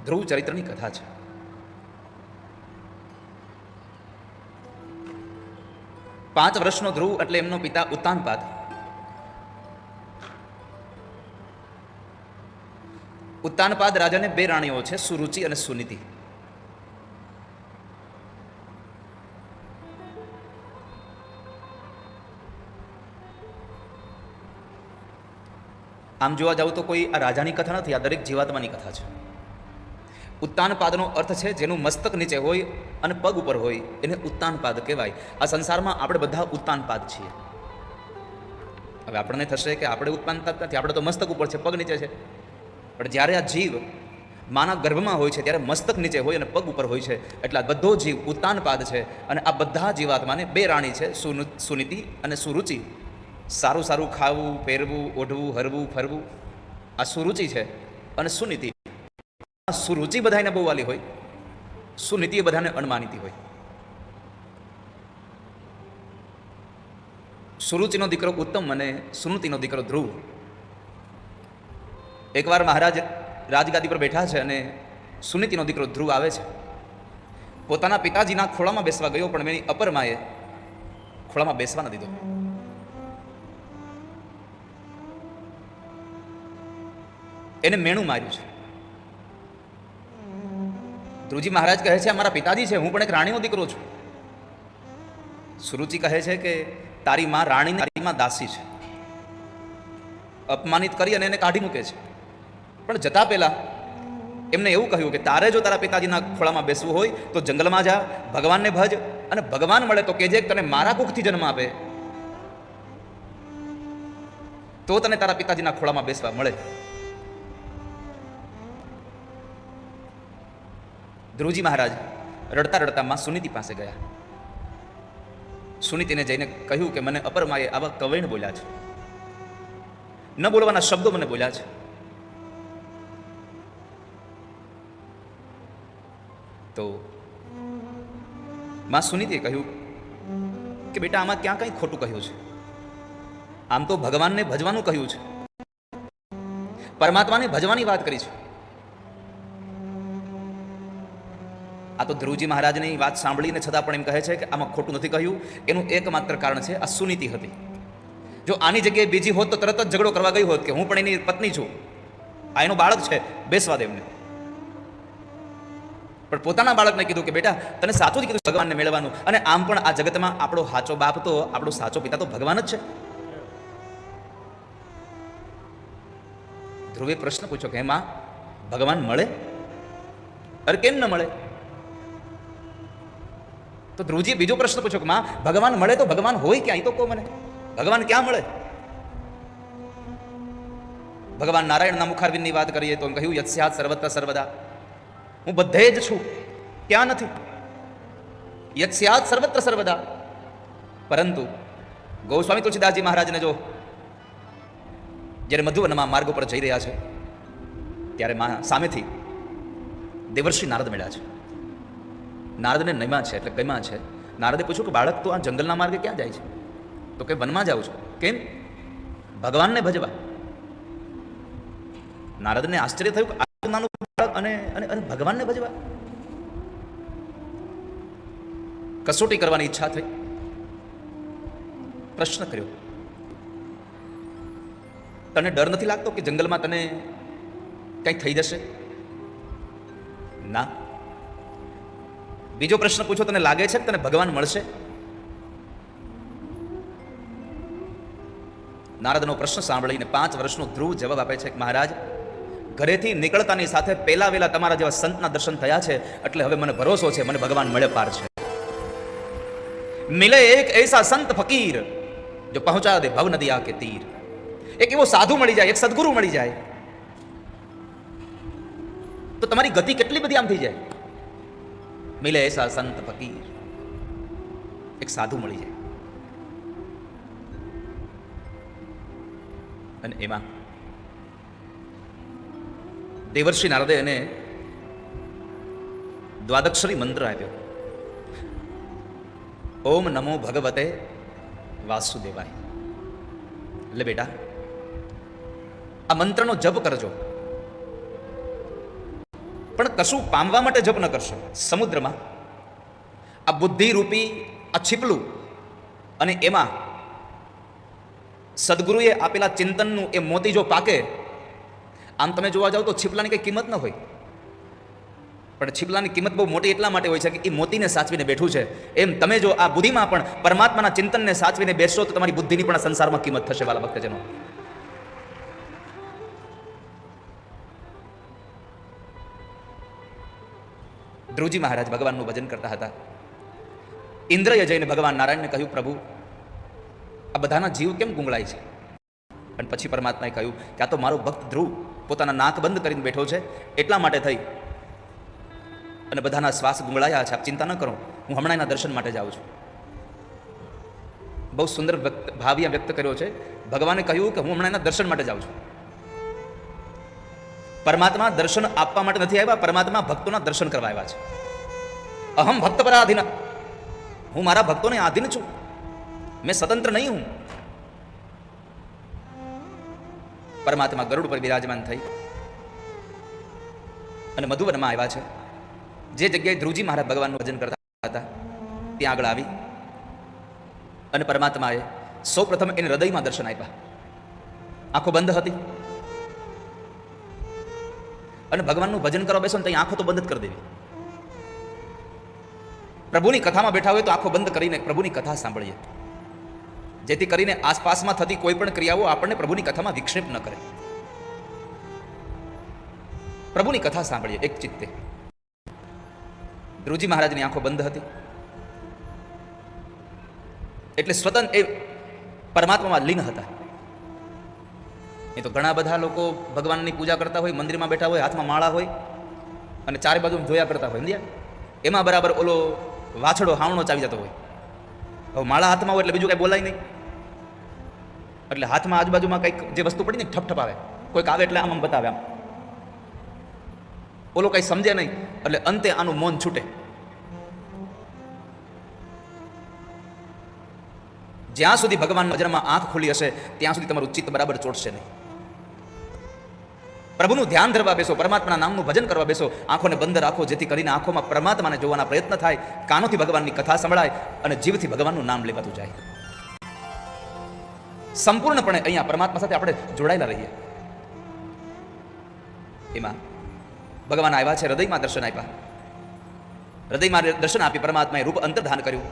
ધ્રુવ ચરિત્રની કથા છે. પાંચ વર્ષનો ધ્રુવ એટલે એમનો પિતા ઉત્તાનપાદ. ઉત્તાનપાદ રાજાને બે રાણીઓ છે, સુરુચિ અને સુનીતિ. આમ જોવા જાવ તો કોઈ આ રાજાની કથા નથી, આ દરેક જીવાત્માની કથા છે. ઉત્તાનપાદનો અર્થ છે જેનું મસ્તક નીચે હોય અને પગ ઉપર હોય એને ઉત્તાનપાદ કહેવાય. આ સંસારમાં આપણે બધા ઉત્તાનપાદ છીએ. હવે આપણને થશે કે આપણે ઉત્તાનપાદ નથી, આપણે તો મસ્તક ઉપર છે, પગ નીચે છે. પણ જ્યારે આ જીવ માના ગર્ભમાં હોય છે ત્યારે મસ્તક નીચે હોય અને પગ ઉપર હોય છે, એટલે આ બધો જીવ ઉત્તાનપાદ છે. અને આ બધા જીવાત્માને બે રાણી છે, સુનીતિ અને સુરુચિ. સારું સારું ખાવું, પહેરવું, ઓઢવું, હરવું, ફરવું, આ સુરુચિ છે. અને સુનીતિ, સુરુચિ બધાને બહુ વાલી હોય, સુનીતિ બધાને અણમાનીતી હોય. સુરુચિનો દીકરો ઉત્તમ અને સુનીતિનો દીકરો ધ્રુવ. એકવાર મહારાજ રાજગાદી પર બેઠા છે અને સુનીતિનો દીકરો ધ્રુવ આવે છે. પોતાના પિતાજીના ખોળામાં બેસવા ગયો, પણ એની અપરમાએ ખોળામાં બેસવા ન દીધો. એને મેણું માર્યું છે. ધ્રુવજી મહારાજ કહે છે અમારા પિતાજી છે, હું પણ એક રાણીનો દીકરો છું. સુરુચિ કહે છે કે તારી માં રાણી, તારી માં દાસી છે. અપમાનિત કરી અને એને કાઢી મૂકે છે. પણ જતા પહેલા એમને એવું કહ્યું કે તારે જો તારા પિતાજીના ખોળામાં બેસવું હોય તો જંગલમાં જા, ભગવાનને ભજ, અને ભગવાન મળે તો કહેજે તને મારા કુખથી જન્મ આપે, તો તને તારા પિતાજીના ખોળામાં બેસવા મળે. ધ્રુવજી મહારાજ રડતા રડતા માં સુનીતિ પાસે ગયા. સુનીતિને જઈને કહ્યું કે મને અપરમાએ આવા કવેણ બોલ્યા છે, ન બોલવાના શબ્દો મને બોલ્યા છે. તો માં સુનીતિએ કહ્યું કે બેટા આમાં ક્યાં કંઈ ખોટું કહ્યું છે? આમ તો ભગવાનને ભજવાનું કહ્યું છે, પરમાત્માને ભજવાની વાત કરી છે. આ તો ધ્રુવજી મહારાજની વાત સાંભળીને છતાં પણ એમ કહે છે કે આમાં ખોટું નથી કહ્યું. એનું એકમાત્ર કારણ છે આ સુનીતિ હતી. જો આની જગ્યાએ બીજી હોત તો તરત જ ઝઘડો કરવા ગઈ હોત કે હું પણ એની પત્ની છું, આ એનો બાળક છે, બેસવા દે એમને. પણ પોતાના બાળકને કીધું કે બેટા તને સાચું જ કીધું ભગવાનને મેળવવાનું, અને આમ પણ આ જગતમાં આપણો સાચો બાપ તો, આપણો સાચો પિતા તો ભગવાન જ છે. ધ્રુવે પ્રશ્ન પૂછ્યો કે એમાં ભગવાન મળે? અરે કેમ ન મળે? તો ધ્રુવજીએ બીજો પ્રશ્ન પૂછ્યો કે માં ભગવાન મળે તો ભગવાન હોય ક્યાં? એ તો કહો મને, ભગવાન ક્યાં મળે? ભગવાન નારાયણના મુખારવિંદની વાત કરીએ તો એમ કહ્યું યત્સ્યાત સર્વત્ર સર્વદા, હું બધે જ છું, ક્યાં નથી? યત્સ્યાત સર્વત્ર સર્વદા. પરંતુ ગોસ્વામી તુલસીદાસજી મહારાજને જો જ્યારે મધુવનમાં માર્ગ ઉપર જઈ રહ્યા છે ત્યારે સામેથી દેવર્ષિ નારદ મળ્યા છે. નારદને નયમા છે એટલે ગમ્યા છે. નારદે પૂછ્યું કે બાળક તો આ જંગલના માર્ગે ક્યાં જાય છે? તો કે વનમાં જાઉં છું. કેમ? ભગવાનને ભજવા. નારદને આશ્ચર્ય થયું કે આ નાનું બાળક અને ભગવાનને ભજવા. કસોટી કરવાની ઈચ્છા થઈ. પ્રશ્ન કર્યો, તને ડર નથી લાગતો કે જંગલમાં તને કંઈક થઈ જશે? ના. બીજો પ્રશ્ન પૂછો, તને લાગે છે કે તને ભગવાન મળશે? નારદનો પ્રશ્ન સાંભળીને 5 વર્ષનો ધ્રુવ જવાબ આપે છે કે મહારાજ ઘરેથી નીકળતાની સાથે પહેલા વેલા તમારા જેવા સંતના દર્શન થયા છે, એટલે હવે મને ભરોસો છે મને ભગવાન મળે પાર છે. મિલે એક એસા સંત ફકીર જો પહોંચા દે ભવ નદિયા કે તીર. એક એવો સાધુ મળી જાય, એક સદગુરુ મળી જાય તો તમારી ગતિ કેટલી બધી આમ થઈ જાય. મિલે એસા સંત ફકીર, એક સાધુ મળી જાય. અને એમાં દેવર્ષિ નારદે એને દ્વાદક્ષરી મંત્ર આપ્યો, ઓમ નમો ભગવતે વાસુદેવાય. એટલે બેટા આ મંત્રનો જપ કરજો. પણ કશું પામવા માટે જપ ન કરશો. સમુદ્રમાં આ બુદ્ધિરૂપી આ છીપલું અને એમાં સદગુરુએ આપેલા ચિંતનનું એ મોતી જો પાકે, આમ તમે જોવા જાઓ તો છીપલાની કંઈ કિંમત ન હોય, પણ છીપલાની કિંમત બહુ મોટી એટલા માટે હોય છે કે એ મોતીને સાચવીને બેઠું છે. એમ તમે જો આ બુદ્ધિમાં પણ પરમાત્માના ચિંતનને સાચવીને બેસશો તો તમારી બુદ્ધિની પણ સંસારમાં કિંમત થશે. વાલા ભક્તજનો, ધ્રુવજી મહારાજ ભગવાનનું ભજન કરતા હતા. ઇન્દ્રએ જઈને ભગવાન નારાયણને કહ્યું, પ્રભુ આ બધાના જીવ કેમ ગુંગળાય છે? અને પછી પરમાત્માએ કહ્યું કે આ તો મારો ભક્ત ધ્રુવ પોતાના નાક બંધ કરીને બેઠો છે, એટલા માટે થઈ અને બધાના શ્વાસ ગુંગળાયા છે. આપ ચિંતા ન કરો, હું હમણાં એના દર્શન માટે જાઉં છું. બહુ સુંદર ભાવ્ય વ્યક્ત કર્યો છે. ભગવાને કહ્યું કે હું હમણાં એના દર્શન માટે જાઉં છું. પરમાત્મા દર્શન આપવા માટે નથી આવ્યા, પરમાત્મા ભક્તોના દર્શન કરવા આવ્યા છે. અહમ ભક્ત પરાધીન, હું મારા ભક્તોને આધીન છું, મેં સ્વતંત્ર નહીં હું. પરમાત્મા ગરુડ પર બિરાજમાન થઈ અને મધુવનમાં આવ્યા છે. જે જગ્યાએ ધ્રુવજી મહારાજ ભગવાનનું ભજન કરતા હતા ત્યાં આગળ આવી અને પરમાત્માએ સૌ પ્રથમ એને હૃદયમાં દર્શન આપ્યા. આંખો બંધ હતી અને ભગવાનનું ભજન કરવા બેસો ને ત્યાં આંખો તો બંધ જ કરી દેવી. પ્રભુની કથામાં બેઠા હોય તો આંખો બંધ કરીને પ્રભુની કથા સાંભળીએ, જેથી કરીને આસપાસમાં થતી કોઈ પણ ક્રિયાઓ આપણને પ્રભુની કથામાં વિક્ષેપ ન કરે. પ્રભુની કથા સાંભળીએ એક ચિત્તે. ધ્રુવજી મહારાજની આંખો બંધ હતી એટલે સ્વતંત્ર એ પરમાત્મામાં લીન હતા. એ તો ઘણા બધા લોકો ભગવાનની પૂજા કરતા હોય, મંદિરમાં બેઠા હોય, હાથમાં માળા હોય અને ચારે બાજુ જોયા કરતા હોય, સમજ્યા? એમાં બરાબર ઓલો વાછડો હાવણો ચાવી જતો હોય. હવે માળા હાથમાં હોય એટલે બીજું કઈ બોલાય નહીં, એટલે હાથમાં આજુબાજુમાં કંઈક જે વસ્તુ પડી ને ઠપઠપ આવે, કોઈક આવે એટલે આમ બતાવે, આમ ઓલો કઈ સમજે નહીં એટલે અંતે આનું મૌન છૂટે. જ્યાં સુધી ભગવાન નજરમાં આંખ ખુલી હશે ત્યાં સુધી તમારું ચિત્ત બરાબર ચોટશે નહીં. પ્રભુનું ધ્યાન ધરવા બેસો, પરમાત્માના નામનું ભજન કરવા બેસો, આંખોને બંધ રાખો, જેથી કરીને આંખોમાં પરમાત્માને જોવાના પ્રયત્ન થાય, કાનોથી ભગવાનની કથા સંભળાય અને જીવથી ભગવાનનું નામ લેવાતું જાય. સંપૂર્ણપણે અહીંયા પરમાત્મા સાથે આપણે જોડાયેલા રહીએ. એમાં ભગવાન આવ્યા છે, હૃદયમાં દર્શન આપ્યા. હૃદયમાં દર્શન આપી પરમાત્માએ રૂપ અંતર્ધાન કર્યું.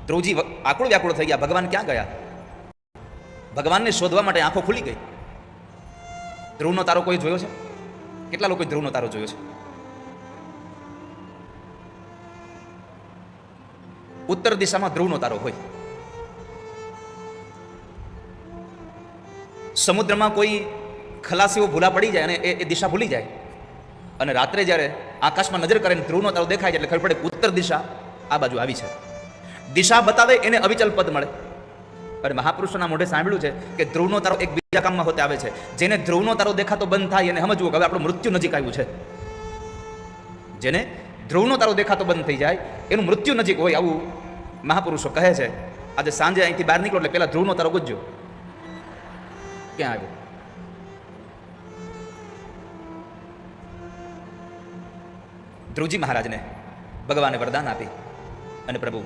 ધ્રુવજી આકુળ વ્યાકુળ થઈ ગયા, ભગવાન ક્યાં ગયા? ભગવાનને શોધવા માટે આંખો ખુલી ગઈ. ધ્રુવનો તારો કોઈ જોયો છે? કેટલા લોકોએ ધ્રુવનો તારો જોયો છે? ઉત્તર દિશામાં ધ્રુવનો તારો હોય. સમુદ્રમાં કોઈ ખલાસીઓ ભૂલા પડી જાય અને એ દિશા ભૂલી જાય અને રાત્રે જ્યારે આકાશમાં નજર કરે ધ્રુવનો તારો દેખાય એટલે ખબર પડે ઉત્તર દિશા આ બાજુ આવી છે. દિશા બતાવે એને અવિચલ પદ મળે. અને મહાપુરુષોના મોઢે સાંભળ્યું છે કે ધ્રુવનો તારો એક બીજા કામમાં હોતે આવે છે. જેને ધ્રુવનો તારો દેખાતો બંધ થાય એને સમજવું કે હવે આપણું મૃત્યુ નજીક આવ્યું છે. જેને ધ્રુવનો તારો દેખાતો બંધ થઈ જાય એનું મૃત્યુ નજીક હોય, આવું મહાપુરુષો કહે છે. આજે સાંજે અહીંથી બહાર નીકળો એટલે પેલા ધ્રુવનો તારો ગુજ્જો ક્યાં આવ્યો. ધ્રુવજી મહારાજને ભગવાને વરદાન આપી અને પ્રભુ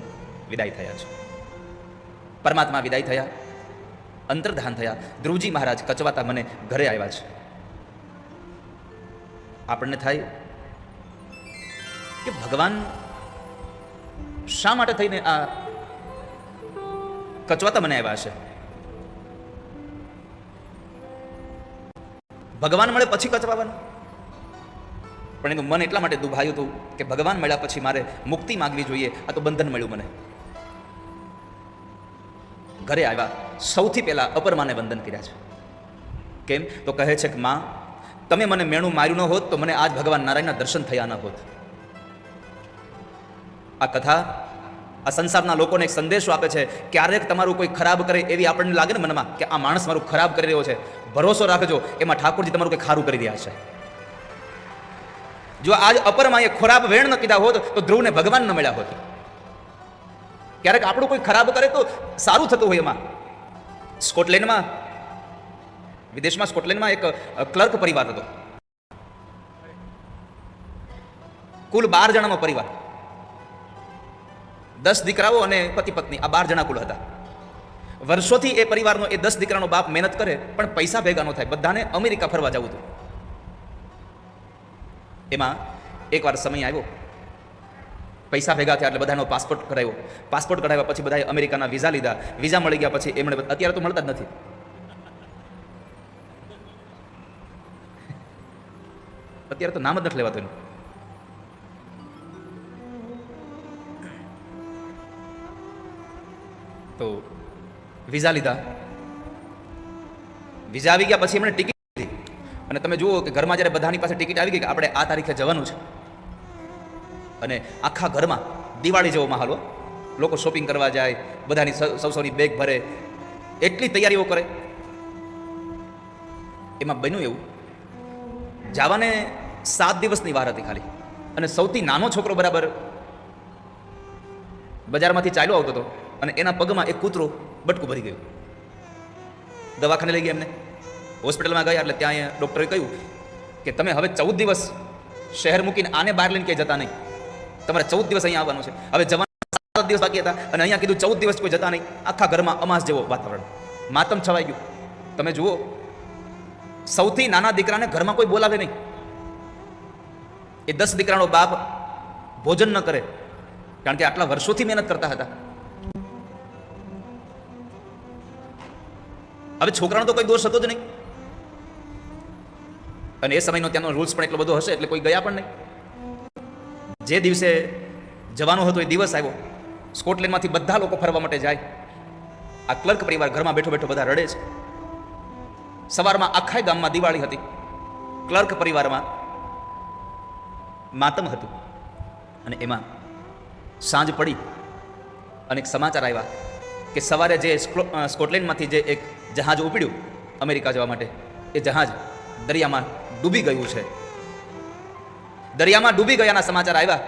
વિદાય થયા છે. પરમાત્મા વિદાય થયા, અંતર્ધાન થયા. ધ્રુવજી મહારાજ કચવાતા મને ઘરે આવ્યા છે. આપણને થાય કે ભગવાન શા માટે થઈને આ કચવાતા મને આવ્યા છે? ભગવાન મળે પછી કચવાવાનું? પણ એનું મન એટલા માટે દુભાયું હતું કે ભગવાન મળ્યા પછી મારે મુક્તિ માંગવી જોઈએ, આ તો બંધન મળ્યું મને. ઘરે આવ્યા, સૌથી પહેલા અપરમાને વંદન કર્યા છે. કેમ? તો કહે છે કે માં, તમે મને મેણું માર્યું ન હોત તો મને આજ ભગવાન નારાયણના દર્શન થયા ન હોત. આ કથા આ સંસારના લોકોને એક સંદેશો આપે છે. ક્યારેક તમારું કોઈ ખરાબ કરે એવી આપણને લાગે ને મનમાં કે આ માણસ મારું ખરાબ કરી રહ્યો છે, ભરોસો રાખજો એમાં ઠાકોરજી તમારું કંઈ ખારું કરી રહ્યા છે. જો આજ અપરમાએ ખરાબ વેણ ન કીધા હોત તો ધ્રુવને ભગવાન ન મળ્યા હોત. ક્યારેક આપણું કોઈ ખરાબ કરે તો સારું થતું હોય. એમાં સ્કોટલેન્ડમાં, વિદેશમાં સ્કોટલેન્ડમાં એક ક્લર્ક પરિવાર હતો. કુલ 12 જણાનો પરિવાર, 10 દીકરાઓ અને પતિ પત્ની, આ 12 જણા કુલ હતા. વર્ષોથી એ પરિવારનો એ 10 દીકરાનો બાપ મહેનત કરે પણ પૈસા ભેગા ન થાય, બધાને અમેરિકા ફરવા જવું હતું. એમાં એકવાર સમય આવ્યો, પૈસા ભેગા થયા એટલે બધાનો પાસપોર્ટ કરાવ્યો. પાસપોર્ટ કઢાવ્યા પછી બધાએ અમેરિકાના વિઝા લીધા. વિઝા મળી ગયા પછી એમણે, અત્યારે તો મળતા જ નથી, અત્યારે તો નામ જ નથી લેવાતું એનું. તો વિઝા લીધા, વિઝા આવી ગયા પછી એમણે ટિકિટ લીધી. અને તમે જુઓ કે ઘરમાં જ્યારે બધાની પાસે ટિકિટ આવી ગઈ કે આપણે આ તારીખે જવાનું છે, અને આખા ઘરમાં દિવાળી જેવો માહોલ, લોકો શોપિંગ કરવા જાય, બધાની સૌની બેગ ભરે, એટલી તૈયારીઓ કરે. એમાં બન્યું એવું, જવાને 7 દિવસની વાર હતી ખાલી, અને સૌથી નાનો છોકરો બરાબર બજારમાંથી ચાલ્યો આવતો હતો અને એના પગમાં એક કૂતરો બટકું ભરી ગયું. દવાખાને લઈ ગયા એમને, હોસ્પિટલમાં ગયા એટલે ત્યાં ડૉક્ટરે કહ્યું કે તમે હવે 14 દિવસ શહેર મૂકીને આને બહાર લઈને ક્યાંય જતા નહીં, તમારે 14 દિવસ અહીંયા આવવાનું છે. હવે જવાના 7 દિવસ બાકી હતા અને અહીંયા કીધું 14 દિવસ કોઈ જતા નહીં. આખા ઘરમાં અમાસ જેવો વાતાવરણ, માતમ છવાઈ ગયું. તમે જુઓ, સૌથી નાના દીકરાને ઘરમાં કોઈ બોલાવે નહીં. એ 10 દીકરાનો બાપ ભોજન ન કરે, કારણ કે આટલા વર્ષોથી મહેનત કરતા હતા. હવે છોકરાનો તો કોઈ દોષ હતો જ નહીં, અને એ સમયનો ત્યાંનો રૂલ્સ પણ એટલો બધો હશે એટલે કોઈ ગયા પણ નહીં. જે દિવસે જવાનો હતો એ દિવસ આવ્યો, સ્કોટલેન્ડમાંથી બધા લોકો ફરવા માટે જાય. આ ક્લર્ક પરિવાર ઘરમાં બેઠો બેઠો બધા રડે છે. સવારમાં આખા ગામમાં દિવાળી હતી, ક્લર્ક પરિવારમાં માતમ હતું. અને એમાં સાંજ પડી અને એક સમાચાર આવ્યા કે સવારે જે સ્કોટલેન્ડમાંથી જે એક જહાજ ઉપડ્યું અમેરિકા જવા માટે, એ જહાજ દરિયામાં ડૂબી ગયું છે. દરિયામાં ડૂબી ગયાના સમાચાર આવ્યા.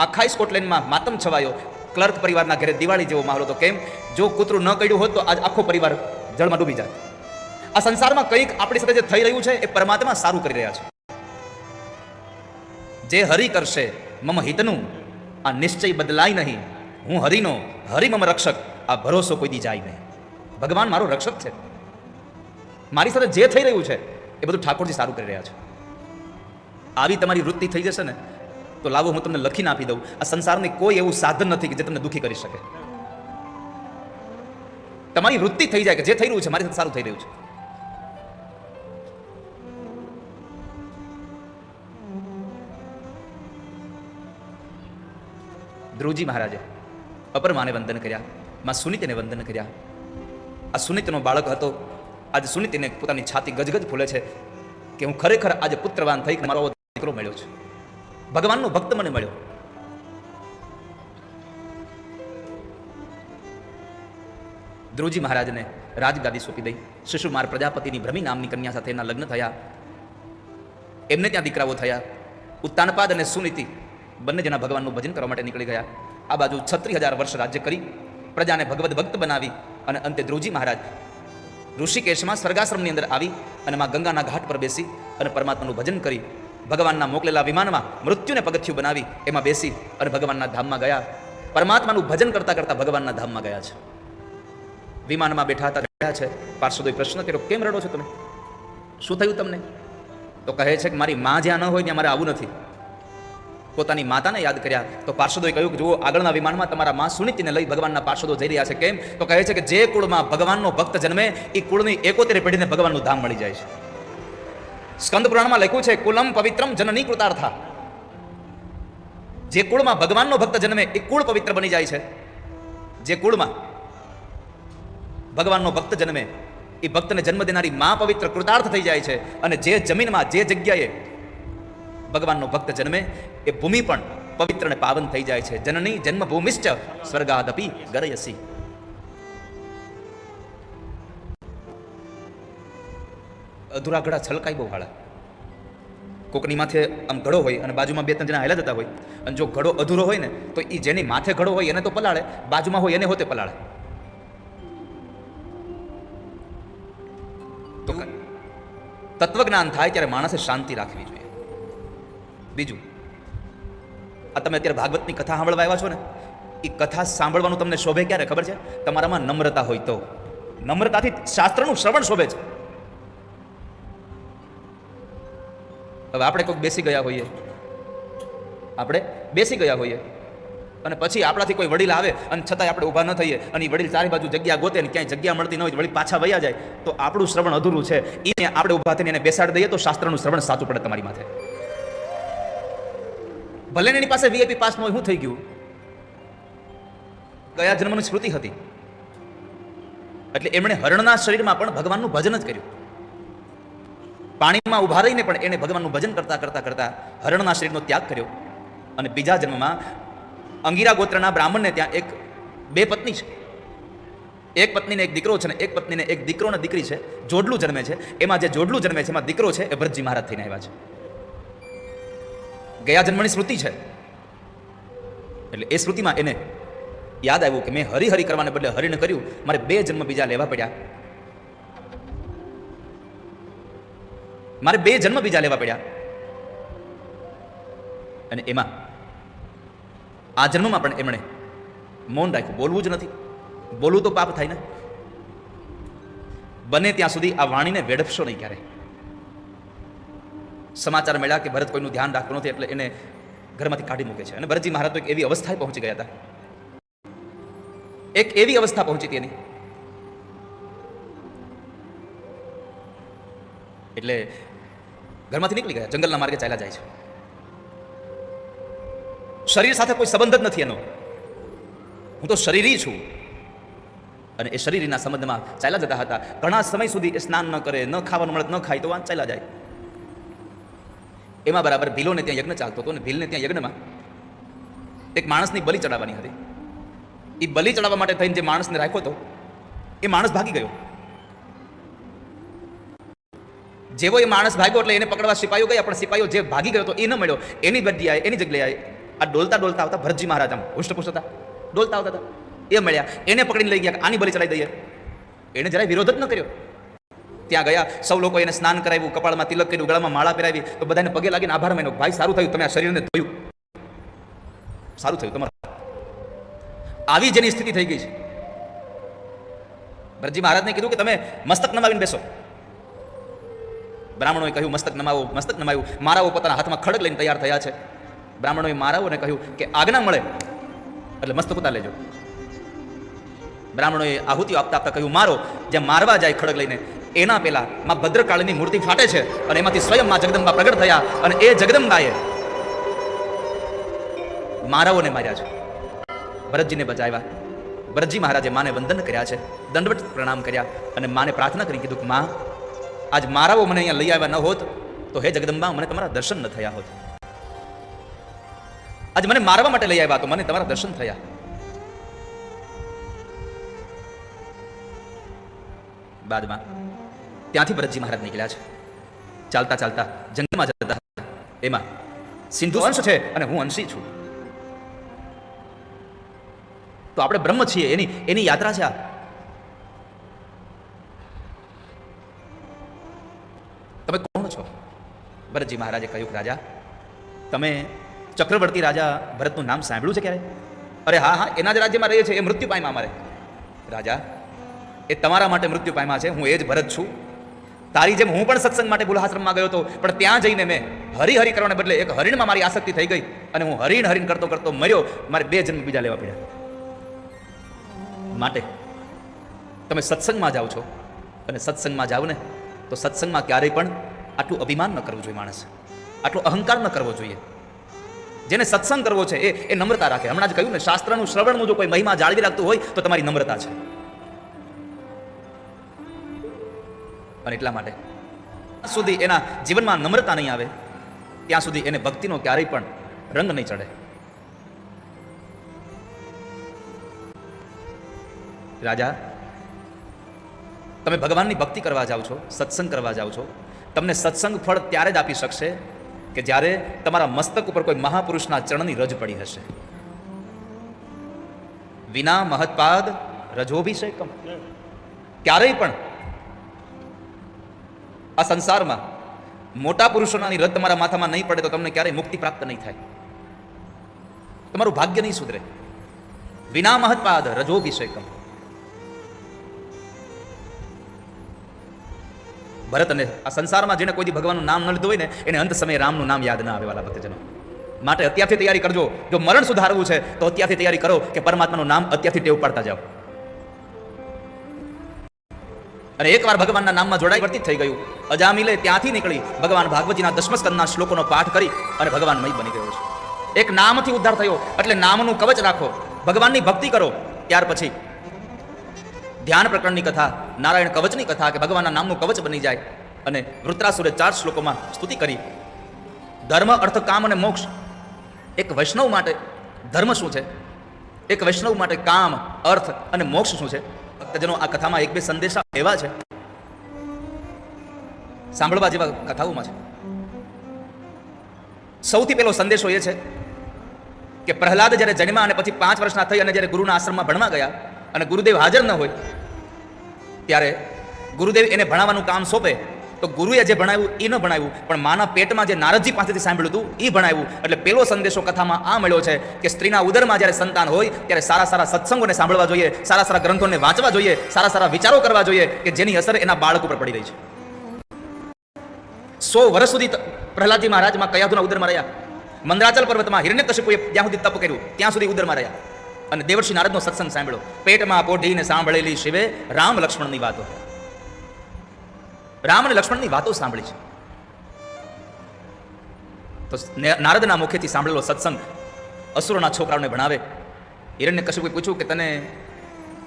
આખા સ્કોટલેન્ડમાં માતમ છવાયો. ક્લર્ક પરિવારના ઘરે દિવાળી જેવો માહોલ હતો. કેમ? જો કૂતરું ન કર્યું હોત તો આજ આખો પરિવાર જળમાં ડૂબી જાય. આ સંસારમાં કંઈક આપણી સાથે જે થઈ રહ્યું છે એ પરમાત્મા સારું કરી રહ્યા છે. જે હરિ કરશે મમ હિતનું, આ નિશ્ચય બદલાય નહીં. હું હરિનો, હરિ મમ રક્ષક, આ ભરોસો કોઈ દી જાય નહીં. ભગવાન મારો રક્ષક છે. મારી સાથે જે થઈ રહ્યું છે એ બધું ઠાકોરજી સારું કરી રહ્યા છે. આવી તમારી વૃત્તિ થઈ જશે ને તો લાવો હું તમને લખીને આપી દઉં. આ સંસારની કોઈ એવું સાધન નથી કે જે તમને દુઃખી કરી શકે. તમારી વૃત્તિ થઈ જાય કે જે થઈ રહ્યું છે મારી સાથે સારું થઈ રહ્યું છે. ધ્રુવજી મહારાજે અપરમાને વંદન કર્યા, માં સુનીતિને વંદન કર્યા. આ સુનીતનો બાળક હતો. આજે સુનીતિને પોતાની છાતી ગજગજ ફૂલે છે કે હું ખરેખર આજે પુત્રવાન થઈ મારો દીકરો મળ્યો છે, ભગવાનનો ભક્ત મને મળ્યો. ધ્રુવજી મહારાજને રાજગાદી સોંપી દઈ. શિશુમાર પ્રજાપતિની ભ્રમી નામની કન્યા સાથે એના લગ્ન થયા. એમને ત્યાં દીકરાઓ થયા. ઉત્તાનપાદ અને સુનીતિ બંને જણા ભગવાનનું ભજન કરવા માટે નીકળી ગયા. આ બાજુ 36,000 વર્ષ રાજ્ય કરી, પ્રજાને ભગવદ ભક્ત બનાવી, અને અંતે ધ્રુવજી મહારાજ ઋષિકેશમાં સ્વર્ગાશ્રમની અંદર આવી અને માં ગંગાના ઘાટ પર બેસી અને પરમાત્માનું ભજન કરી, ભગવાનના મોકલેલા વિમાનમાં મૃત્યુને પગથિયું બનાવી એમાં બેસી અને ભગવાનના ધામમાં ગયા. પરમાત્માનું ભજન કરતા કરતા ભગવાનના ધામમાં ગયા છે. વિમાનમાં બેઠા હતા, ગયા છે. પાર્ષદોએ પ્રશ્ન કર્યો, કેમ રડો છો તમે? શું થયું તમને? તો કહે છે કે મારી માં જ્યાં ન હોય ત્યાં મારે આવવું નથી. પોતાની માતાને યાદ કર્યા તો પાર્ષદોએ કહ્યું કે જુઓ, આગળના વિમાનમાં તમારા માં સુનીતિને લઈ ભગવાનના પાર્ષદો જઈ રહ્યા છે. કેમ? તો કહે છે કે જે કુળમાં ભગવાનનો ભક્ત જન્મે એ કુળની 71 પેઢીને ભગવાનનું ધામ મળી જાય છે. સ્કંદ પુરાણમાં લખ્યું છે, કુલમ પવિત્રમ જનની કૃતાર્થા. જે કુળમાં ભગવાનનો ભક્ત જન્મે એ કુળ પવિત્ર બની જાય છે. જે કુળમાં ભગવાનનો ભક્ત જન્મે એ ભક્તને જન્મ દેનારી માં પવિત્ર કૃતાર્થ થઈ જાય છે. અને જે જમીનમાં, જે જગ્યાએ ભગવાનનો ભક્ત જન્મે એ ભૂમિ પણ પવિત્ર અને પાવન થઈ જાય છે. જનની જન્મભૂમિશ્ચ સ્વર્ગાદપી ગરયસી. અધૂરા ઘડા છલકાઈ બહુ વાળા. કોકની માથે આમ ઘડો હોય અને બાજુમાં 2-3 જણા હાલ્યા જતા હોય, અને જો ઘડો અધૂરો હોય ને તો એ જેની માથે ઘડો હોય એને તો પલાળે, બાજુમાં હોય એને હોતે પલાળે. તો તત્વજ્ઞાન થાય ત્યારે માણસે શાંતિ રાખવી જોઈએ. બીજું, આ તમે અત્યારે ભાગવતની કથા સાંભળવા આવ્યા છો ને, એ કથા સાંભળવાનું તમને શોભે ક્યારે ખબર છે? તમારામાં નમ્રતા હોય તો. નમ્રતાથી શાસ્ત્રનું શ્રવણ શોભે છે. હવે આપણે કોઈક બેસી ગયા હોઈએ, અને પછી આપણાથી કોઈ વડીલ આવે અને છતાંય આપણે ઊભા ન થઈએ, અને એ વડીલ ચારે બાજુ જગ્યા ગોતે ને ક્યાંય જગ્યા મળતી ન હોય, વળી પાછા વયા જાય, તો આપણું શ્રવણ અધૂરું છે. એને આપણે ઊભા થઈને એને બેસાડી દઈએ તો શાસ્ત્રનું શ્રવણ સાચું પડે તમારી માથે. ભલે એની પાસે વીઆઈપી પાસ ન હોય, શું થઈ ગયું? ગયા જન્મની સ્મૃતિ હતી, એટલે એમણે હરણના શરીરમાં પણ ભગવાનનું ભજન જ કર્યું. પાણીમાં ઊભા રહીને પણ એને ભગવાનનું ભજન કરતા કરતા કરતા હરણના શરીરનો ત્યાગ કર્યો. અને બીજા જન્મમાં અંગીરા ગોત્રના બ્રાહ્મણને ત્યાં બે પત્ની છે. એક પત્નીને એક દીકરો છે ને એક પત્નીને એક દીકરો ને દીકરી છે. જોડલું જન્મે છે. એમાં જે જોડલું જન્મે છે એમાં દીકરો છે એ ભરતજી મહારાજ થઈને આવ્યા છે. ગયા જન્મની સ્મૃતિ છે. એટલે એ સ્મૃતિમાં એને યાદ આવ્યું કે મેં હરિહરિ કરવાને બદલે હરિને કર્યું, મારે 2 જન્મ બીજા લેવા પડ્યા. અને એમાં આ જન્મમાં પણ એમણે મૌન રાખ્યું, બોલવું જ નથી. બોલવું તો પાપ થાય ને. બને ત્યાં સુધી આ વાણીને વેડફશો નહીં ક્યારે. સમાચાર મળ્યા કે ભરત કોઈનું ધ્યાન રાખતું નથી, એટલે એને ઘરમાંથી કાઢી મૂકે છે. અને ભરતજી મહારાજ તો એક એવી અવસ્થાએ પહોંચી ગયા હતા, એક એવી અવસ્થા પહોંચી હતી એની, એટલે ઘરમાંથી નીકળી ગયા, જંગલના માર્ગે ચાલ્યા જાય છે. શરીર સાથે કોઈ સંબંધ જ નથી એનો. હું તો શરીરી છું. અને એ શરીરના સંબંધમાં ચાલ્યા જતા હતા. ઘણા સમય સુધી એ સ્નાન ન કરે, ન ખાવાનું મળે, ન ખાય તો વાંચ ચાલ્યા જાય. એમાં બરાબર ભીલોને ત્યાં યજ્ઞ ચાલતો હતો, ને ભીલને ત્યાં યજ્ઞમાં એક માણસની બલિ ચડાવવાની હતી. એ બલિ ચડાવવા માટે થઈને જે માણસને રાખ્યો હતો એ માણસ ભાગી ગયો. જેવો એ માણસ ભાગ્યો એટલે એને પકડવા સિપાહીઓ ગયા, પણ સિપાહીઓ જે ભાગી ગયો તો એ ન મળ્યો. એની જગ્યાએ આ ડોલતા આવતા ભરતજી મહારાજ આમ હુષ્ટપુષ્ટ હતા, ડોલતા આવતા હતા, એ મળ્યા. એને પકડીને લઈ ગયા, આની બલિ ચડાવી દઈએ. એને જરાય વિરોધ જ ન કર્યો. ત્યાં ગયા, સૌ લોકો એને સ્નાન કરાવ્યું, કપાળમાં તિલક કર્યું, ગળામાં માળા પહેરાવી, તો બધાને પગે લાગીને આભાર માન્યો. ભાઈ સારું થયું, તમે આ શરીરને ધોયું, સારું થયું તમારું. આવી જેની સ્થિતિ થઈ ગઈ છે. ભરતજી મહારાજને કીધું કે તમે મસ્તક નમાવીને બેસો. બ્રાહ્મણોએ કહ્યું મસ્તક નમાવ્યું. મારાઓ પોતાના હાથમાં ખડગ લઈને તૈયાર થયા છે. બ્રાહ્મણોએ મારાઓને કહ્યું કે આજ્ઞા મળે એટલે મસ્તક ઉતાર લેજો. બ્રાહ્મણોએ આહુતિઓ આપતા કહ્યું મારો. જે મારવા જાય ખડગ લઈને એના પેલા માં ભદ્રકાળીની મૂર્તિ ફાટે છે, અને એમાંથી સ્વયં માં જગદંબા પ્રગટ થયા, અને એ જગદંબાએ મારાઓને માર્યા છે, ભરતજીને બચાવ્યા. ભરતજી મહારાજે માને વંદન કર્યા છે, દંડવત પ્રણામ કર્યા, અને માને પ્રાર્થના કરી કીધું કે માં, આજ મારાઓ મને અહીંયા લઈ આવ્યા ન હોત તો હે જગદંબા મને તમારા દર્શન ન થયા હોત. આજ મને મારવા માટે લઈ આવ્યા તો મને તમારા દર્શન થયા. બાદમાં ત્યાંથી ભરતજી મહારાજ નીકળ્યા છે. ચાલતા ચાલતા જંગલમાં જતા હતા. એમાં સિંધુ અંશ છે અને હું અંશી છું. તો આપણે બ્રહ્મ છીએ, એની યાત્રા છે આ. તમે કોણ છો? ભરતજી મહારાજે કહ્યું કે રાજા, તમે ચક્રવર્તી રાજા ભરતનું નામ સાંભળ્યું છે ક્યારે? અરે હા, એના જ રાજ્યમાં રહીએ છે, એ મૃત્યુ પામ્યા અમારે. રાજા, એ તમારા માટે મૃત્યુ પામ્યા છે, હું એ જ ભરત છું. તારી જેમ હું પણ સત્સંગ માટે બુલહાશ્રમમાં ગયો હતો, પણ ત્યાં જઈને મેં હરિહરિ કરવાને બદલે એક હરિણમાં મારી આસક્તિ થઈ ગઈ, અને હું હરિણ કરતો કરતો મર્યો. મારે 2 જન્મ બીજા લેવા પડ્યા. માટે તમે સત્સંગમાં જાઓ છો, અને સત્સંગમાં જાઓ ને તો સત્સંગમાં ક્યારેય પણ આટલું અભિમાન ન કરવું જોઈએ. માણસ આટલો અહંકાર ન કરવો જોઈએ. જેને સત્સંગ કરવો છે એ નમ્રતા રાખે. હમણાં જ કહ્યું ને, શાસ્ત્રનું શ્રવણનું જો કોઈ મહિમા જાળવી રાખતું હોય તો તમારી નમ્રતા છે. અને એટલા માટે સુધી એના જીવનમાં નમ્રતા નહીં આવે ત્યાં સુધી એને ભક્તિનો ક્યારેય પણ રંગ નહીં ચડે. રાજા, તમે ભગવાનની ભક્તિ કરવા જાઓ છો, સત્સંગ કરવા જાઓ છો, તમને સત્સંગ ફળ ત્યારે જ આપી શકશે કે જ્યારે તમારા મસ્તક ઉપર કોઈ મહાપુરુષના ચરણની રજ પડી હશે. વિના મહત્પાદ રજોભિષેકમ. ક્યારેય પણ આ સંસારમાં મોટા પુરુષોની રજ તમારા માથામાં નહીં પડે તો તમને ક્યારેય મુક્તિ પ્રાપ્ત નહીં થાય. તમારું ભાગ્ય નહીં સુધરે. વિના મહત્પાદ રજોભિષેકમ. ભરત અને આ સંસારમાં જેને કોઈ ભગવાનનું નામ ન લીધું હોય ને એને અંત સમયે રામનું નામ યાદ ના આવે વાલા ભક્તજનો. માટે અત્યારથી તૈયારી કરજો. જો મરણ સુધારવું છે તો અત્યારથી તૈયારી કરો કે પરમાત્માનું નામ અત્યારથી ટેવ પાડતા જાઓ. અને એકવાર ભગવાનના નામમાં જોડાઈ વર્તિત થઈ ગયું. અજામિલે ત્યાંથી નીકળી ભગવાન ભાગવતજીના 10મા સ્કંદના શ્લોકોનો પાઠ કરી અને ભગવાનમય બની ગયો છે. એક નામથી ઉદ્ધાર થયો એટલે નામનું કવચ રાખો, ભગવાનની ભક્તિ કરો. ત્યાર પછી ધ્યાન પ્રકરણની કથા, નારાયણ કવચની કથા કે ભગવાનના નામનું કવચ બની જાય. અને વૃત્રાસુરે 4 શ્લોકોમાં સ્તુતિ કરી. ધર્મ, અર્થ, કામ અને મોક્ષ. એક વૈષ્ણવ માટે ધર્મ શું છે, એક વૈષ્ણવ માટે કામ, અર્થ અને મોક્ષ શું છે. ભક્તજનો આ કથામાં 1-2 સંદેશા એવા છે સાંભળવા જેવા કથાઓમાં છે. સૌથી પહેલો સંદેશો એ છે કે પ્રહલાદ જ્યારે જન્મ્યા અને પછી 5 વર્ષના થઈ અને જ્યારે ગુરુના આશ્રમમાં ભણવા ગયા અને ગુરુદેવ હાજર ન હોય ત્યારે ગુરુદેવ એને ભણાવવાનું કામ સોંપે તો ગુરુએ જે ભણાવ્યું એ ન ભણાવ્યું પણ માના પેટમાં જે નારદજી પાસેથી સાંભળ્યું હતું એ ભણાવ્યું. એટલે પેલો સંદેશો કથામાં આ મળ્યો છે કે સ્ત્રીના ઉદરમાં જ્યારે સંતાન હોય ત્યારે સારા સારા સત્સંગોને સાંભળવા જોઈએ, સારા સારા ગ્રંથોને વાંચવા જોઈએ, સારા સારા વિચારો કરવા જોઈએ કે જેની અસર એના બાળક ઉપર પડી રહી છે. 100 વર્ષ સુધી પ્રહલાદજી મહારાજમાં કયાધુના ઉદરમાં રહ્યા. મંદરાચલ પર્વતમાં હિરણ્યકશિપુએ જ્યાં સુધી તપ કર્યું ત્યાં સુધી ઉદરમાં રહ્યા અને દેવર્ષિ નારદનો સત્સંગ સાંભળ્યો. પેટમાં પોઢીને સાંભળેલી શિવે રામ લક્ષ્મણની વાતો, રામ અને લક્ષ્મણની વાતો સાંભળી છે. તો નારદના મુખેથી સાંભળેલો સત્સંગ અસુરોના છોકરાઓને ભણાવે. હિરણ્યકશિપુએ પૂછ્યું કે તને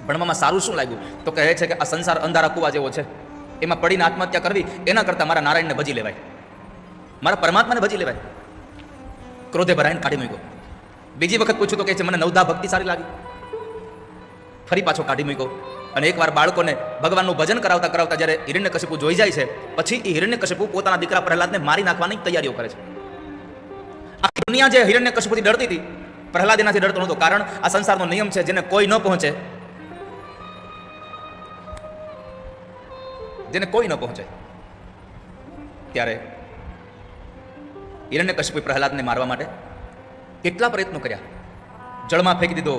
ભણવામાં સારું શું લાગ્યું? તો કહે છે કે આ સંસાર અંધારા કુવા જેવો છે, એમાં પડીને આત્મહત્યા કરવી એના કરતાં મારા નારાયણને ભજી લેવાય, મારા પરમાત્માને ભજી લેવાય. ક્રોધે ભરાઈને કાઢી મૂક્યો. બીજી વખત પૂછ્યું તો કહે છે મને નવધા ભક્તિ સારી લાગી. ફરી પાછો કાઢી મૂક્યો. અને એકવાર બાળકોને ભગવાનનું ભજન કરાવતા કરાવતા જ્યારે હિરણ્યકશિપુ જોઈ જાય છે પછી એ હિરણ્યકશિપુ પોતાના દીકરા પ્રહલાદને મારી નાખવાની તૈયારીઓ કરે છે. આખી દુનિયા જે હિરણ્યકશિપુથી ડરતી હતી પ્રહલાદ એનાથી ડરતો નહોતો. કારણ આ સંસારનો નિયમ છે જેને કોઈ ન પહોંચે, જેને કોઈ ન પહોંચે. ત્યારે હિરણ્યકશિપુએ પ્રહલાદને મારવા માટે કેટલા પ્રયત્નો કર્યા. જળમાં ફેંકી દીધો,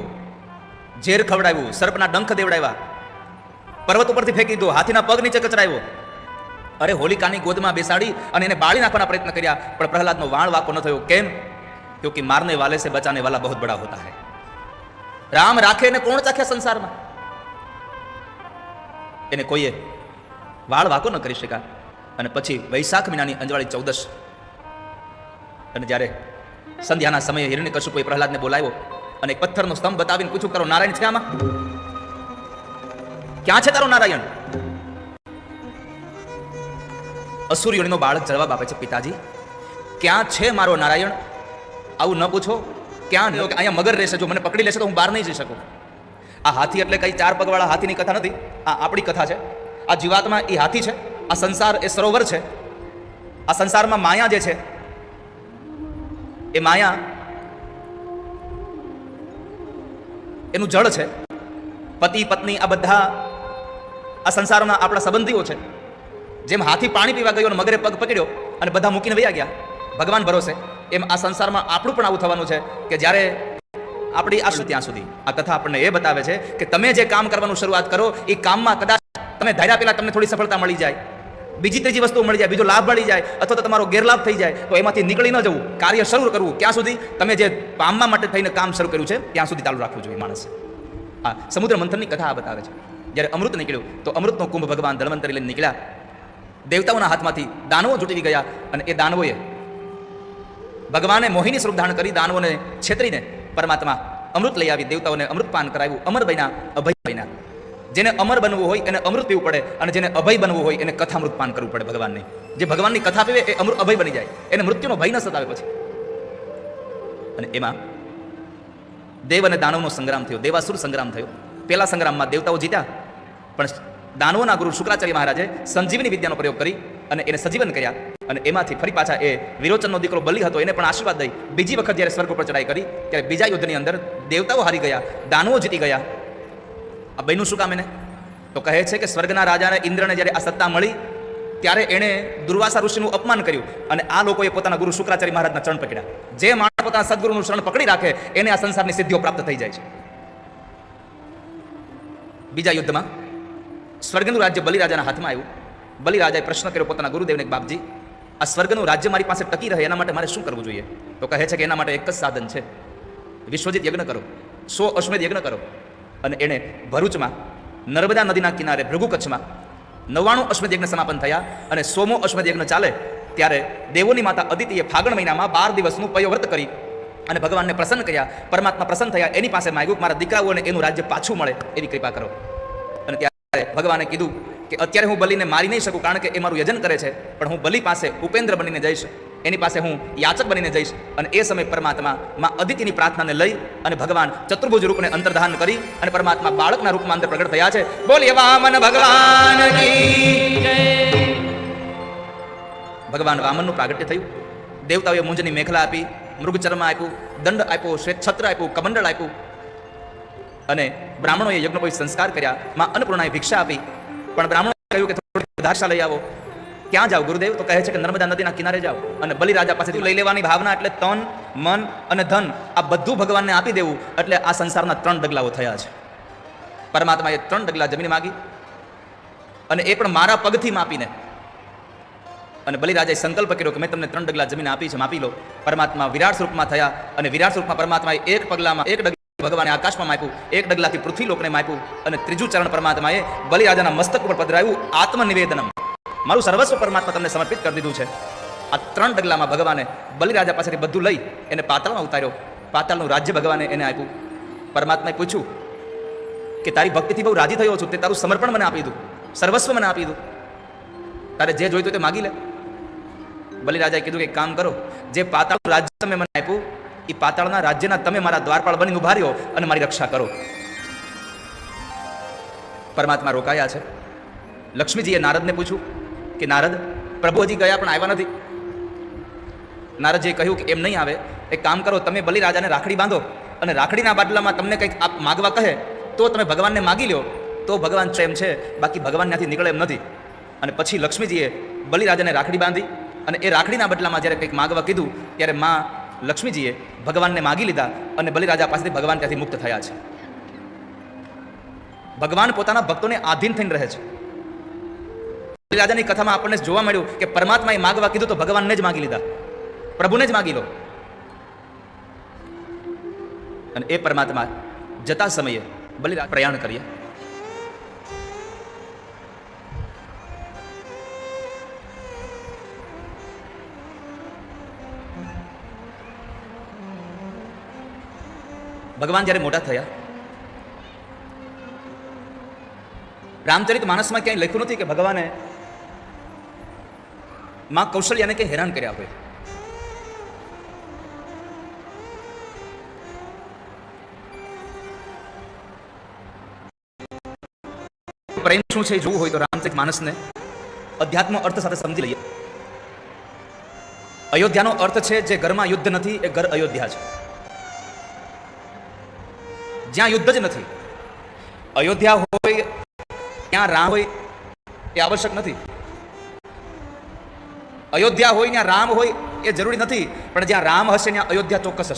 ઝેર ખવડાવ્યું, સર્પના ડંખ દેવડાવ્યા, પર્વત ઉપરથી ફેંકી દીધો, હાથીના પગ નીચે કચરાવ્યો. અરે હોલિકાની ગોદમાં બેસાડી અને એને બાળી નાખવાના પ્રયત્ન કર્યા પણ પ્રહલાદનો વાળ વાકો ન થયો. કેમ? ક્યોંકિ મારને વાલે સે બચાને વાલા બહુત બડા હોતા હૈ. રામ રાખે એને કોણ ચાખ્યા સંસારમાં? એને કોઈએ વાળ વાકો ન કરી શક્યા. અને પછી વૈશાખ મહિનાની અંજવાળી 14 અને જ્યારે સંધ્યાના સમયે હિરણ્યકશિપુએ પ્રહલાદને બોલાવ્યો અને એક પથ્થરનો સ્તંભ બતાવીને પૂછ્યું તારો નારાયણ છે આમાં? ક્યાં છે તારો નારાયણ? અસુરયોનીનો બાળક જવાબ આપે છે પિતાજી ક્યાં છે મારો નારાયણ? આવું ન પૂછો. ક્યાં? અહીંયા મગર રહેશે, જો મને પકડી લેશે તો હું બહાર નહીં જઈ શકું. આ હાથી એટલે કઈ 4 પગવાળા હાથીની કથા નથી, આ આપણી કથા છે. આ જીવાત્મા એ હાથી છે, આ સંસાર એ સરોવર છે. આ સંસારમાં માયા જે છે એ માયા એનું જળ છે. પતિ પત્ની આ બધા આ સંસારના આપણા સંબંધીઓ છે. જેમ હાથી પાણી પીવા ગયો અને મગરે પગ પકડ્યો અને બધા મૂકીને વયા ગયા ભગવાન ભરોસે, એમ આ સંસારમાં આપણું પણ આવું થવાનું છે કે જ્યારે આપણી આશુ ત્યાં સુધી. આ કથા આપણને એ બતાવે છે કે તમે જે કામ કરવાનું શરૂઆત કરો એ કામમાં કદાચ તમે ધાર્યા પહેલા તમને થોડી સફળતા મળી જાય, બીજી ત્રીજી વસ્તુ મળી જાય, બીજો લાભ મળી જાય અથવા તો તમારો ગેરલાભ થઈ જાય તો એમાંથી નીકળી ન જવું, કાર્ય શરૂ કરવું. ક્યાં સુધી? તમે જે પામવા માટે થઈને કામ શરૂ કર્યું છે ત્યાં સુધી ચાલુ રાખવું જોઈએ માણસે. આ સમુદ્ર મંથનની કથા આ બતાવે છે. જ્યારે અમૃત નીકળ્યું તો અમૃતનો કુંભ ભગવાન ધન્વંતરી લઈને નીકળ્યા. દેવતાઓના હાથમાંથી દાનવો છૂટી ગયા અને એ દાનવોએ ભગવાને મોહિની સ્વરૂપ ધારણ કરી દાનવોને છેતરીને પરમાત્મા અમૃત લઈ આવી દેવતાઓને અમૃતપાન કરાવ્યું. અમર બન્યા, અભય બન્યા. જેને અમર બનવું હોય એને અમૃત પીવું પડે અને જેને અભય બનવું હોય એને કથામૃત પાન કરવું પડે ભગવાનને. જે ભગવાનની કથા પીવે એ અમૃત અભય બની જાય, એને મૃત્યુનો ભય ન સતાવે પછી. અને એમાં દેવ અને દાનવનો સંગ્રામ થયો, દેવાસુર સંગ્રામ થયો. પહેલા સંગ્રામમાં દેવતાઓ જીત્યા પણ દાનવોના ગુરુ શુક્રાચાર્ય મહારાજે સંજીવની વિદ્યાનો પ્રયોગ કરી અને એને સજીવન કર્યા. અને એમાંથી ફરી પાછા એ વિરોચનનો દીકરો બલિ હતો એને પણ આશીર્વાદ દઈ બીજી વખત જ્યારે સ્વર્ગ ઉપર ચડાઈ કરી ત્યારે બીજા યુદ્ધની અંદર દેવતાઓ હારી ગયા, દાનવો જીતી ગયા. આ બન્યું શું કામ એને? તો કહે છે કે સ્વર્ગના રાજાને ઇન્દ્રને જ્યારે આ સત્તા મળી ત્યારે એણે દુર્વાસા ઋષિનું અપમાન કર્યું અને આ લોકોએ પોતાના ગુરુ શુક્રાચાર્ય મહારાજના ચરણ પકડ્યા. જે માણસ પોતાના સદગુરુનું શરણ પકડી રાખે એને આ સંસારની સિદ્ધિઓ પ્રાપ્ત થઈ જાય છે. બીજા યુદ્ધમાં સ્વર્ગનું રાજ્ય બલિરાજાના હાથમાં આવ્યું. બલિરાજાએ પ્રશ્ન કર્યો પોતાના ગુરુદેવને, બાપજી, આ સ્વર્ગનું રાજ્ય મારી પાસે ટકી રહે એના માટે મારે શું કરવું જોઈએ? તો કહે છે કે એના માટે એક જ સાધન છે, વિશ્વજીત યજ્ઞ કરો, 100 અશ્વમેધ યજ્ઞ કરો. અને એણે ભરૂચમાં નર્મદા નદીના કિનારે ભૃગુ કચ્છમાં 99 અશ્વમેધ યજ્ઞ સમાપન થયા અને 100મો અશ્વમેધ યજ્ઞ ચાલે ત્યારે દેવોની માતા અદિતિએ ફાગણ મહિનામાં 12 દિવસનું પયોવ્રત કરી અને ભગવાનને પ્રસન્ન કર્યા. પરમાત્મા પ્રસન્ન થયા, એની પાસે માગ્યું મારા દીકરાઓને એનું રાજ્ય પાછું મળે એવી કૃપા કરો. અને ત્યારે ભગવાને કીધું કે અત્યારે હું બલિને મારી નહીં શકું કારણ કે એ મારું યજન કરે છે, પણ હું બલિ પાસે ઉપેન્દ્ર બનીને જઈશ, એની પાસે હું યાચક બનીને જઈશ. અને એ સમયે પરમાત્મા માં અદિતિની પ્રાર્થનાને લઈ અને ભગવાન ચતુર્ભુજ રૂપને અંતર્ધાન કરી અને પરમાત્મા બાળકના રૂપમાં અંદર પ્રગટ થયા છે. બોલીએ વામન ભગવાન કી જય. ભગવાન વામનનું પ્રાગટ્ય થયું. દેવતાઓએ મુંજની મેખલા આપી, મૃગચર્મ આપ્યું, દંડ આપ્યો, શ્વેત છત્ર આપ્યું, કમંડળ આપ્યું. અને બ્રાહ્મણોએ યજ્ઞોપવિત સંસ્કાર કર્યા. માં અન્નપૂર્ણાએ ભિક્ષા આપી, પણ બ્રાહ્મણોએ કહ્યું કે થોડી પદાર્થા લઈ આવો. ક્યાં જાઓ ગુરુદેવ? તો કહે છે કે નર્મદા નદીના કિનારે જાઓ અને બલિરાજા પાસેથી લઈ લેવાની ભાવના એટલે તન, મન અને ધન આ બધું ભગવાનને આપી દેવું. એટલે આ સંસારના 3 ડગલાઓ થયા છે. પરમાત્માએ 3 ડગલા જમીન માગી અને એ પણ મારા પગથી માપીને. અને બલિરાજાએ સંકલ્પ કર્યો કે મેં તમને 3 ડગલા જમીન આપી છે, માપી લો. પરમાત્મા વિરાટ સ્વરૂપમાં થયા અને વિરાટ સ્વરૂપમાં પરમાત્માએ એક પગલામાં એક ડગલા ભગવાને આકાશમાં માપ્યું, એક ડગલાથી પૃથ્વી લોકને માપ્યું અને ત્રીજું ચરણ પરમાત્માએ બલિરાજાના મસ્તક ઉપર પધરાવ્યું. આત્મનિવેદનમ, મારું સર્વસ્વ પરમાત્મા તમને સમર્પિત કરી દીધું છે. આ 3 ડગલામાં ભગવાને બલિરાજા પાસેથી બધું લઈ એને પાતાળમાં ઉતાર્યો. પાતાળનું રાજ્ય ભગવાને એને આપ્યું. પરમાત્માએ પૂછ્યું કે તારી ભક્તિથી બહુ રાજી થયો છું, તે તારું સમર્પણ મને આપી દીધું, સર્વસ્વ મને આપી દીધું, તારે જે જોઈતું તે માગી લે. બલિરાજાએ કીધું કે એક કામ કરો, જે પાતાળનું રાજ્ય તમે મને આપ્યું એ પાતાળના રાજ્યના તમે મારા દ્વારપાળ બનીને ઉભા રહ્યો અને મારી રક્ષા કરો. પરમાત્મા રોકાયા છે. લક્ષ્મીજીએ નારદને પૂછ્યું કે નારદ, પ્રભુ હજી ગયા પણ આવ્યા નથી. નારદજીએ કહ્યું કે એમ નહીં આવે, એક કામ કરો, તમે બલિરાજાને રાખડી બાંધો અને રાખડીના બાટલામાં તમને કંઈક માગવા કહે તો તમે ભગવાનને માગી લો, તો ભગવાન પ્રેમ છે, બાકી ભગવાન ત્યાંથી નીકળે એમ નથી. અને પછી લક્ષ્મીજીએ બલિરાજાને રાખડી બાંધી અને એ રાખડીના બદલામાં જ્યારે કંઈક માગવા કીધું ત્યારે માં લક્ષ્મીજીએ ભગવાનને માગી લીધા અને બલિરાજા પાસેથી ભગવાન ત્યાંથી મુક્ત થયા છે. ભગવાન પોતાના ભક્તોને આધીન થઈને રહે છે. બલિરાજાની કથામાં આપણને જોવા મળ્યું કે પરમાત્માએ માગવા કીધું તો ભગવાનને જ માગી લીધા, પ્રભુને જ માગી લો. અને એ પરમાત્મા જતા સમયે બલિરાજ પ્રયાણ કર્યા. ભગવાન જ્યારે મોટા થયા, રામચરિત માનસમાં ક્યાંય લખ્યું નથી કે ભગવાને માં કૌશલ્યાને કંઈ હેરાન કર્યા હોય. પ્રેમ શું છે જોવું હોય તો રામચરિત માનસને અધ્યાત્મ અર્થ સાથે સમજી લઈએ. અયોધ્યાનો અર્થ છે જે ઘરમાં યુદ્ધ નથી એ ઘર અયોધ્યા છે. જ્યાં યુદ્ધ જ નથી, અયોધ્યા હોય ત્યાં રામ હોય એ આવશ્યક નથી. અયોધ્યા હોય ત્યાં રામ હોય એ જરૂરી નથી, પણ જ્યાં રામ હશે ત્યાં અયોધ્યા ચોક્કસ હશે.